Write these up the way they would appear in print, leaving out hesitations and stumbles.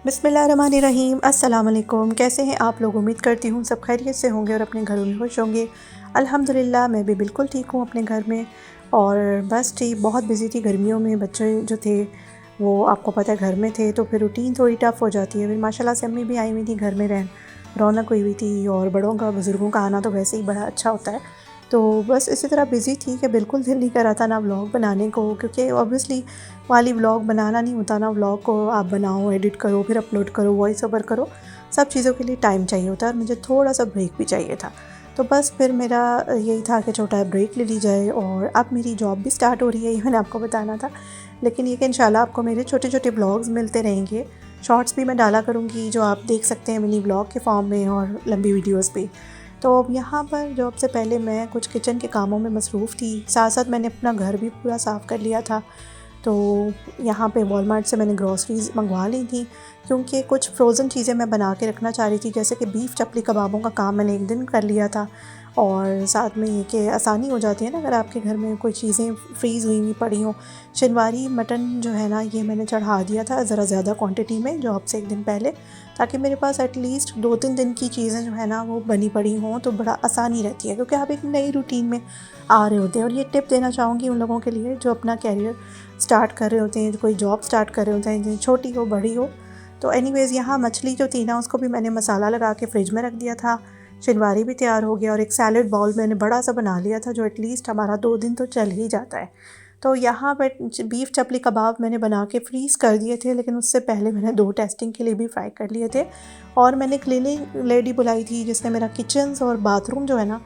बिस्मिल्लाहिर्रहमानिर्रहीम। अस्सलाम वालेकुम। कैसे हैं आप लोग? उम्मीद करती हूँ सब खैरियत से होंगे और अपने घरों में खुश होंगे। अल्हम्दुलिल्लाह मैं भी बिल्कुल ठीक हूँ अपने घर में। और बस ठीक बहुत बिज़ी थी गर्मियों में। बच्चे जो थे वो आपको पता है घर में थे, तो फिर रूटीन थोड़ी टफ़ हो जाती है। फिर माशाल्लाह से अम्मी भी आई हुई थी घर में, रौनक हुई हुई थी। और बड़ों का, बुज़ुर्गों का आना तो वैसे ही बड़ा अच्छा होता है। तो बस इसी तरह बिज़ी थी कि बिल्कुल दिल नहीं कर रहा था ना व्लॉग बनाने को, क्योंकि ऑब्वियसली वाली व्लॉग बनाना नहीं होता ना। व्लॉग को आप बनाओ, एडिट करो, फिर अपलोड करो, वॉइस ओवर करो, सब चीज़ों के लिए टाइम चाहिए होता है और मुझे थोड़ा सा ब्रेक भी चाहिए था। तो बस फिर मेरा यही था कि छोटा ब्रेक ले ली जाए। और अब मेरी जॉब भी स्टार्ट हो रही है, ये मैंने आपको बताना था। लेकिन ये कि इंशाल्लाह आपको मेरे छोटे छोटे ब्लॉग्स मिलते रहेंगे। शॉर्ट्स भी मैं डाला करूँगी जो आप देख सकते हैं मिनी ब्लॉग के फॉर्म में, और लंबी वीडियोज़ भी। तो अब यहाँ पर जॉब से पहले मैं कुछ किचन के कामों में मसरूफ़ थी, साथ साथ मैंने अपना घर भी पूरा साफ़ कर लिया था। तो यहाँ पे वॉलमार्ट से मैंने ग्रॉसरीज़ मंगवा ली थी, क्योंकि कुछ फ्रोज़न चीज़ें मैं बना के रखना चाह रही थी। जैसे कि बीफ चपली कबाबों का काम मैंने एक दिन कर लिया था। और साथ में ये कि आसानी हो जाती है ना अगर आपके घर में कोई चीज़ें फ्रीज़ हुई हुई पड़ी हों। शनिवारी मटन जो है ना, ये मैंने चढ़ा दिया था ज़रा ज़्यादा क्वांटिटी में जॉब से एक दिन पहले, ताकि मेरे पास एटलीस्ट 2-3 दिन की चीज़ें जो है ना वो बनी पड़ी हों, तो बड़ा आसानी रहती है। क्योंकि आप एक नई रूटीन में आ रहे होते हैं। और ये टिप देना चाहूँगी उन लोगों के लिए जो अपना कैरियर स्टार्ट कर रहे होते हैं, कोई जॉब स्टार्ट कर रहे होते हैं, छोटी हो बड़ी हो। तो एनीवेज़ यहाँ मछली जो थी ना, उसको भी मैंने मसाला लगा के फ्रिज में रख दिया था। शनिवारी भी तैयार हो गया और एक सैलेड बाउल मैंने बड़ा सा बना लिया था, जो एटलीस्ट हमारा 2 दिन तो चल ही जाता है। तो यहाँ पर बीफ चपली कबाब मैंने बना के फ्रीज़ कर दिए थे, लेकिन उससे पहले मैंने 2 टेस्टिंग के लिए भी फ्राई कर लिए थे। और मैंने क्लीनिंग लेडी बुलाई थी, जिसने मेरा किचन्स और बाथरूम जो है ना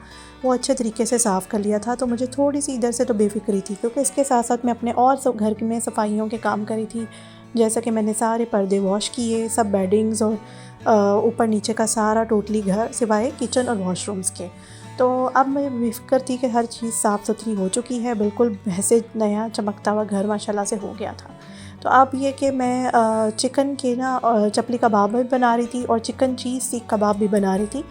वो अच्छे तरीके से साफ़ कर लिया था। तो मुझे थोड़ी सी इधर से तो बेफ़िक्री थी, क्योंकि इसके साथ साथ मैं अपने और सब घर में सफाइयों के काम करी थी। जैसा कि मैंने सारे पर्दे वॉश किए, सब बेडिंग्स और ऊपर नीचे का सारा टोटली घर सिवाय किचन और वॉशरूम्स के। तो अब मैं बेफ़िक्र थी कि हर चीज़ साफ़ सुथरी हो चुकी है, बिल्कुल वैसे नया चमकता हुआ घर माशाल्लाह से हो गया था। तो अब ये कि मैं चिकन के ना चपली कबाब भी बना रही थी और चिकन चीज़ सीख कबाब भी बना रही थी।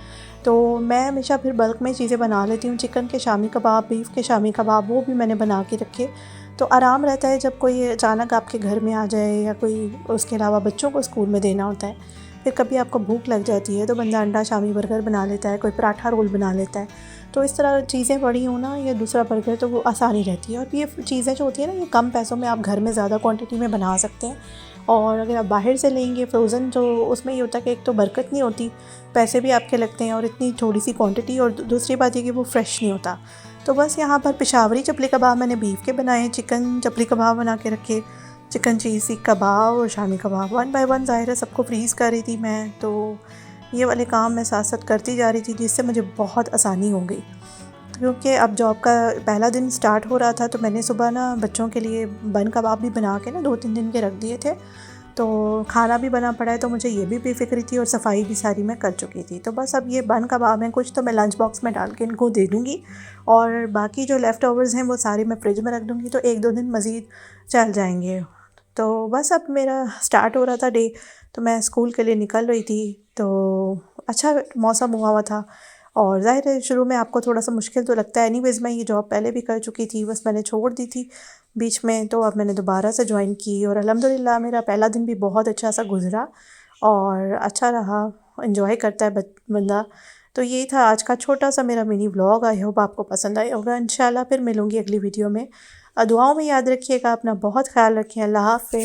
तो मैं हमेशा फिर बल्क में चीज़ें बना लेती हूँ। चिकन के शामी कबाब, बीफ के शामी कबाब, वो भी मैंने बना के रखे। तो आराम रहता है जब कोई अचानक आपके घर में आ जाए, या कोई उसके अलावा बच्चों को स्कूल में देना होता है। फिर कभी आपको भूख लग जाती है तो बंदा अंडा शामी बर्गर बना लेता है, कोई पराठा रोल बना लेता है। तो इस तरह चीज़ें पड़ी हों ना, या दूसरा बर्गर, तो वो आसानी रहती है। और ये चीज़ें जो होती हैं ना, ये कम पैसों में आप घर में ज़्यादा क्वांटिटी में बना सकते हैं। और अगर आप बाहर से लेंगे फ्रोज़न, जो उसमें ये होता है कि एक तो बरकत नहीं होती, पैसे भी आपके लगते हैं, और इतनी थोड़ी सी क्वांटिटी, और दूसरी बात ये कि वो फ्रेश नहीं होता। तो बस यहाँ पर पेशावरी चपली कबाब मैंने बीफ के बनाए, चिकन चपली कबाब बना के रखे, चिकन चीज़ सीख कबाब और शामी कबाब 1 बाय 1 ज़ाहिर है सबको फ्रीज़ कर रही थी मैं। तो ये वाले काम मैं साथ साथ करती जा रही थी, जिससे मुझे बहुत आसानी हो गई। क्योंकि अब जॉब का पहला दिन स्टार्ट हो रहा था, तो मैंने सुबह ना बच्चों के लिए बन कबाब भी बना के ना 2-3 दिन के रख दिए थे। तो खाना भी बना पड़ा है, तो मुझे ये भी बेफ़िक्री थी, और सफाई भी सारी मैं कर चुकी थी। तो बस अब ये बन कबाब हैं, कुछ तो मैं लंच बॉक्स में डाल के इनको दे दूँगी, और बाकी जो लेफ़्ट ओवर्स हैं वो सारे मैं फ्रिज में रख दूँगी, तो 1-2 दिन मज़ीद चल जाएँगे। तो बस अब मेरा स्टार्ट हो रहा था डे, तो मैं स्कूल के लिए निकल रही थी। तो अच्छा मौसम हुआ हुआ था, और ज़ाहिर है शुरू में आपको थोड़ा सा मुश्किल तो लगता है। एनीवेज़ मैं ये जॉब पहले भी कर चुकी थी, बस मैंने छोड़ दी थी बीच में। तो अब मैंने दोबारा से ज्वाइन की, और अल्हम्दुलिल्लाह मेरा पहला दिन भी बहुत अच्छा सा गुज़रा और अच्छा रहा। एंजॉय करता है बंदा। तो यही था आज का छोटा सा मेरा मिनी व्लॉग। आई होप आपको पसंद आया होगा। इंशाल्लाह फिर मिलूँगी अगली वीडियो में। दुआओं में याद रखिएगा, अपना बहुत ख्याल रखें। अल्लाह हाफ़िज़।